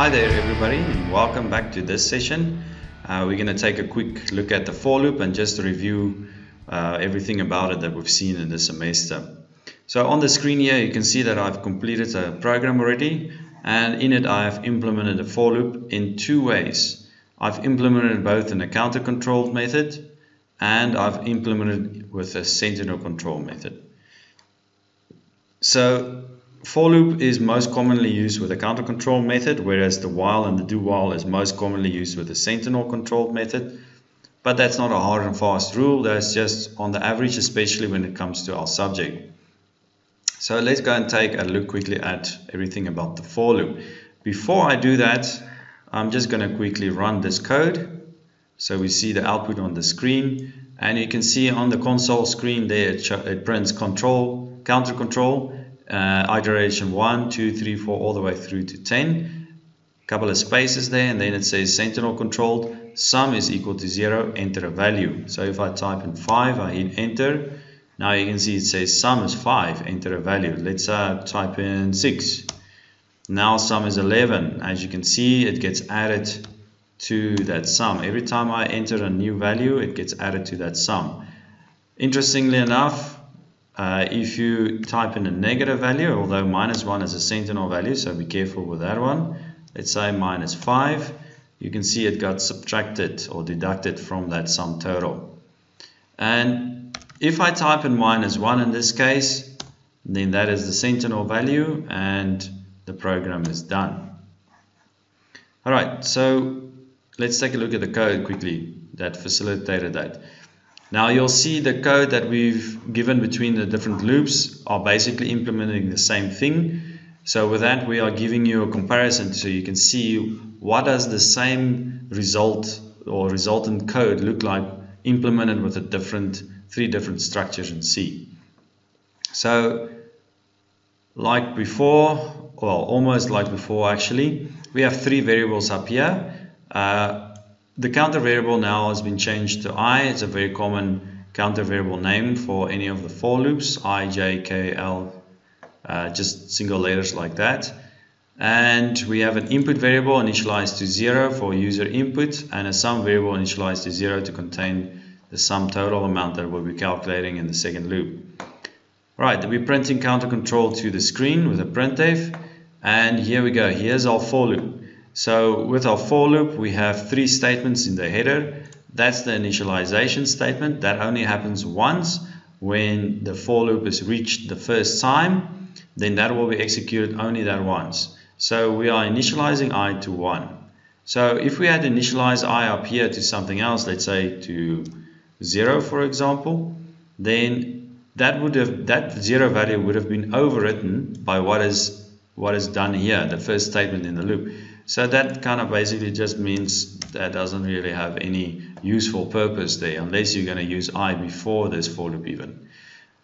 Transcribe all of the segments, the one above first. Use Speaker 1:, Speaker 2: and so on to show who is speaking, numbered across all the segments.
Speaker 1: Hi there everybody, and welcome back to this session. We're going to take a quick look at the for loop and just review everything about it that we've seen in this semester. So on the screen here you can see that I've completed a program already, and in it I've implemented a for loop in two ways. I've implemented both in a counter controlled method and I've implemented with a sentinel control method. So for loop is most commonly used with a counter control method, whereas the while and the do while is most commonly used with the sentinel controlled method. But that's not a hard and fast rule, that's just on the average, especially when it comes to our subject. So let's go and take a look quickly at everything about the for loop. Before I do that, I'm just going to quickly run this code. So we see the output on the screen, and you can see on the console screen there it prints control, counter control, iteration 1, 2, 3, 4 all the way through to 10. A couple of spaces there, and then it says sentinel controlled, sum is equal to 0, enter a value. So if I type in 5, I hit enter. Now you can see it says sum is 5, enter a value. Let's type in 6. Now sum is 11. As you can see, it gets added to that sum. Every time I enter a new value, it gets added to that sum. Interestingly enough, if you type in a negative value, although -1 is a sentinel value, so be careful with that one. Let's say -5, you can see it got subtracted or deducted from that sum total. And if I type in -1 in this case, then that is the sentinel value and the program is done. Alright, so let's take a look at the code quickly that facilitated that. Now you'll see the code that we've given between the different loops are basically implementing the same thing. So with that we are giving you a comparison so you can see what does the same result or resultant code look like implemented with three different structures in C. So like before, well almost like before actually, we have three variables up here. The counter variable now has been changed to I. It's a very common counter variable name for any of the for loops, I, J, K, L, just single letters like that. And we have an input variable initialized to 0 for user input, and a sum variable initialized to 0 to contain the sum total amount that we'll be calculating in the second loop. Right, we're printing counter control to the screen with a printf, and here we go. Here's our for loop. So with our for loop we have three statements in the header. That's the initialization statement. That only happens once when the for loop is reached the first time. Then that will be executed only that once. So we are initializing I to 1. So if we had initialized I up here to something else, let's say to 0 for example, then that 0 value would have been overwritten by what is done here, the first statement in the loop. So that kind of basically just means that doesn't really have any useful purpose there unless you're going to use I before this for loop even.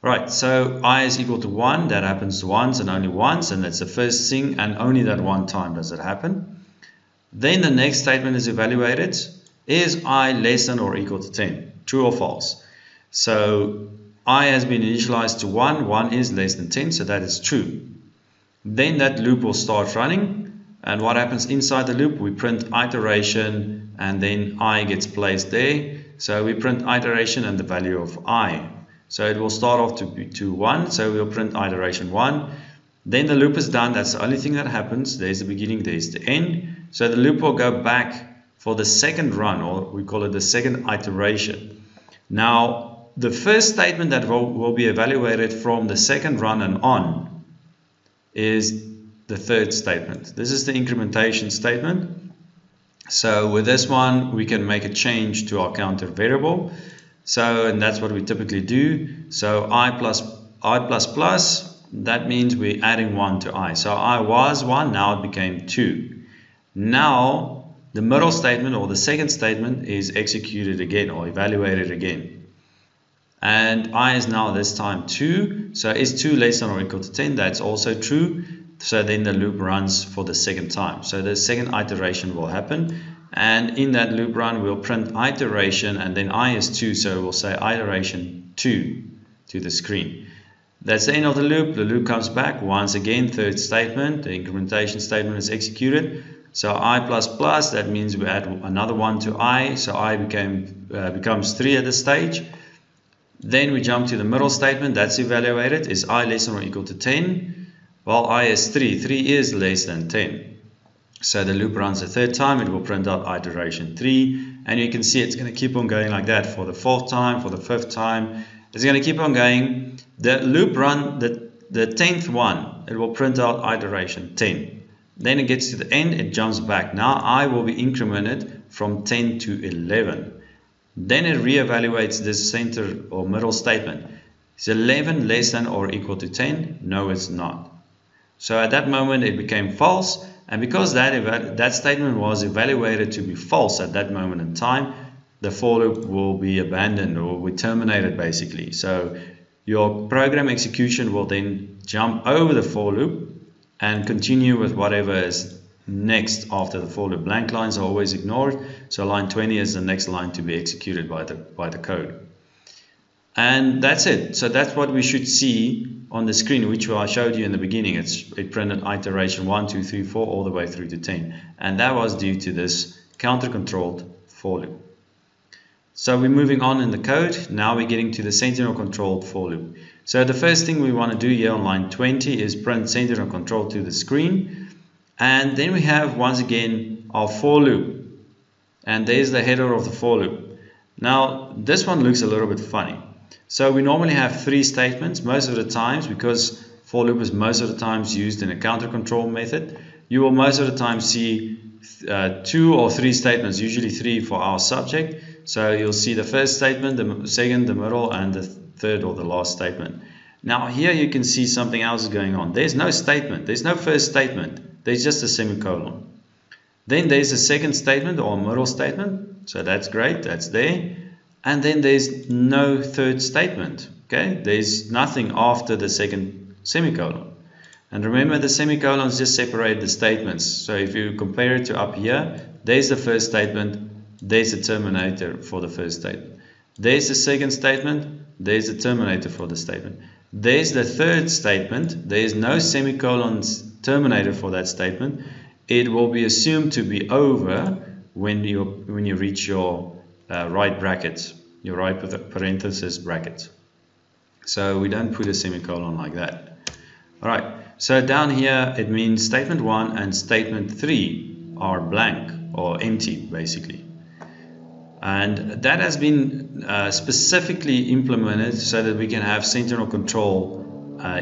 Speaker 1: Right, so I is equal to 1, that happens once and only once, and that's the first thing, and only that one time does it happen. Then the next statement is evaluated. Is I less than or equal to 10? True or false? So I has been initialized to 1, 1 is less than 10, so that is true. Then that loop will start running. And what happens inside the loop? We print iteration, and then I gets placed there. So we print iteration and the value of I. So it will start off to 1, so we'll print iteration 1. Then the loop is done. That's the only thing that happens. There's the beginning, there's the end. So the loop will go back for the second run, or we call it the second iteration. Now the first statement that will be evaluated from the second run and on is the third statement. This is the incrementation statement. So with this one we can make a change to our counter variable. So, and that's what we typically do. So I plus, that means we're adding 1 to I. So I was 1, now it became 2. Now the middle statement or the second statement is executed again or evaluated again. And I is now this time 2. So is 2 less than or equal to 10? That's also true. So then the loop runs for the second time. So the second iteration will happen. And in that loop run, we'll print iteration, and then I is 2, so we'll say iteration 2 to the screen. That's the end of the loop. The loop comes back once again, third statement. The incrementation statement is executed. So I++, that means we add another 1 to I, so I becomes 3 at this stage. Then we jump to the middle statement, that's evaluated. Is I less than or equal to 10? Well, I is 3. 3 is less than 10. So the loop runs a third time, it will print out iteration 3. And you can see it's going to keep on going like that for the fourth time, for the fifth time. It's going to keep on going. The loop run, the 10th one, it will print out iteration 10. Then it gets to the end, it jumps back. Now I will be incremented from 10 to 11. Then it reevaluates this center or middle statement. Is 11 less than or equal to 10? No, it's not. So at that moment it became false, and because that statement was evaluated to be false at that moment in time, the for loop will be abandoned or will be terminated basically. So your program execution will then jump over the for loop and continue with whatever is next after the for loop. Blank lines are always ignored, so line 20 is the next line to be executed by the code. And that's it. So that's what we should see on the screen, which I showed you in the beginning. It printed iteration 1, 2, 3, 4 all the way through to 10, and that was due to this counter-controlled for loop. So we're moving on in the code. Now we're getting to the sentinel controlled for loop. So the first thing we want to do here on line 20 is print sentinel control to the screen. And then we have once again our for loop. And there's the header of the for loop. Now this one looks a little bit funny. So we normally have 3 statements most of the times, because for loop is most of the times used in a counter control method. You will most of the time see 2 or 3 statements, usually 3 for our subject. So you'll see the first statement, the second, the middle, and the third or the last statement. Now here you can see something else is going on. There's no statement. There's no first statement. There's just a semicolon. Then there's a second statement or middle statement. So that's great. That's there. And then there's no third statement. Okay? There's nothing after the second semicolon. And remember, the semicolons just separate the statements. So if you compare it to up here, there's the first statement. There's a terminator for the first statement. There's the second statement. There's a terminator for the statement. There's the third statement. There is no semicolons terminator for that statement. It will be assumed to be over when you reach your right brackets, your right parenthesis brackets. So we don't put a semicolon like that. All right. So down here it means statement 1 and statement 3 are blank or empty basically. And that has been specifically implemented so that we can have sentinel control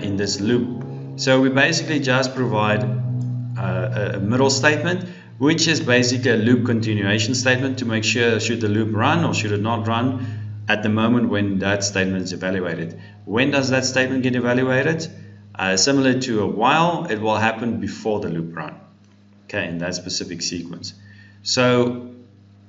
Speaker 1: in this loop. So we basically just provide a middle statement, which is basically a loop continuation statement to make sure should the loop run or should it not run at the moment when that statement is evaluated. When does that statement get evaluated? Similar to a while, it will happen before the loop run. Okay, in that specific sequence. So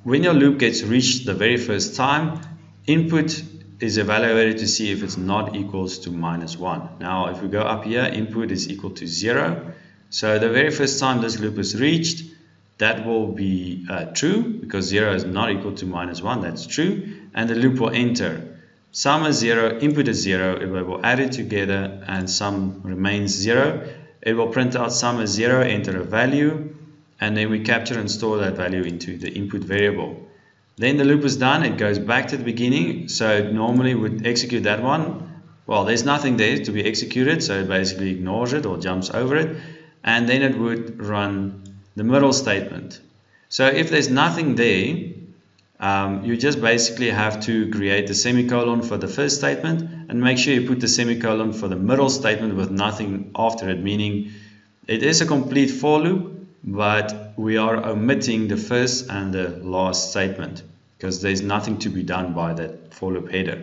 Speaker 1: when your loop gets reached the very first time, input is evaluated to see if it's not equals to -1. Now if we go up here, input is equal to 0. So the very first time this loop is reached, that will be true, because 0 is not equal to -1, that's true. And the loop will enter. Sum is 0, input is 0, it will add it together and sum remains 0. It will print out sum is 0, enter a value, and then we capture and store that value into the input variable. Then the loop is done, it goes back to the beginning, so it normally would execute that one. Well, there's nothing there to be executed, so it basically ignores it or jumps over it, and then it would run the middle statement. So if there's nothing there, you just basically have to create the semicolon for the first statement and make sure you put the semicolon for the middle statement with nothing after it, meaning it is a complete for loop, but we are omitting the first and the last statement because there's nothing to be done by that for loop header.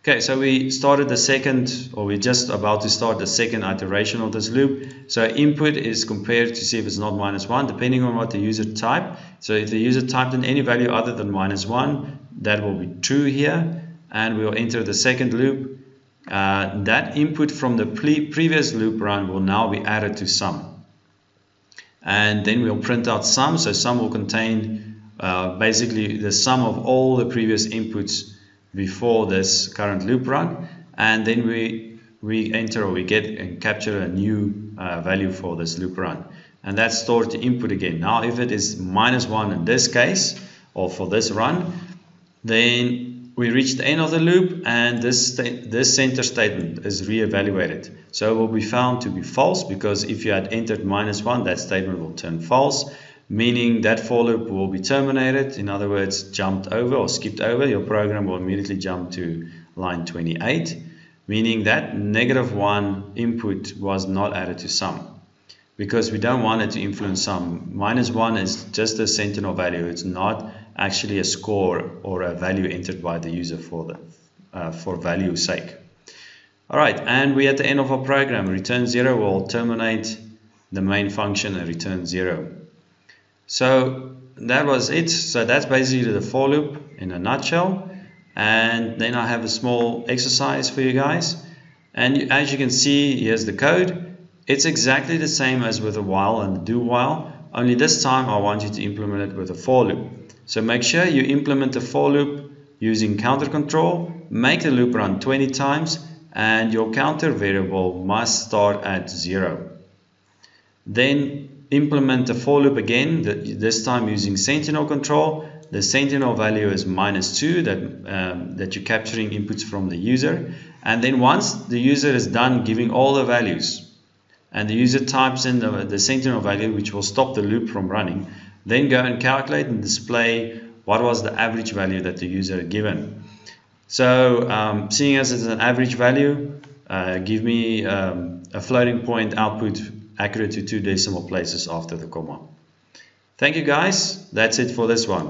Speaker 1: Okay, so we started the second, or we're just about to start the second iteration of this loop. So input is compared to see if it's not -1, depending on what the user typed. So if the user typed in any value other than -1, that will be true here, and we'll enter the second loop. That input from the previous loop run will now be added to sum. And then we'll print out sum, so sum will contain basically the sum of all the previous inputs before this current loop run, and then we enter or we get and capture a new value for this loop run, and that stores the input again. Now if it is -1 in this case, or for this run, then we reach the end of the loop, and this center statement is re-evaluated. So it will be found to be false, because if you had entered -1, that statement will turn false, meaning that for loop will be terminated. In other words, jumped over or skipped over. Your program will immediately jump to line 28, meaning that -1 input was not added to sum, because we don't want it to influence sum. -1 is just a sentinel value. It's not actually a score or a value entered by the user for value's sake. Alright, and we're at the end of our program. Return 0 will terminate the main function and return 0. So that was it. So that's basically the for loop in a nutshell. And then I have a small exercise for you guys. And as you can see, here's the code. It's exactly the same as with a while and the do while, only this time I want you to implement it with a for loop. So make sure you implement the for loop using counter control, make the loop run 20 times, and your counter variable must start at 0. Then implement the for loop again, this time using sentinel control. The sentinel value is -2, that you're capturing inputs from the user. And then once the user is done giving all the values, and the user types in the sentinel value, which will stop the loop from running, then go and calculate and display what was the average value that the user had given. So seeing as it's an average value, give me a floating point output accurate to 2 decimal places after the comma. Thank you guys, that's it for this one.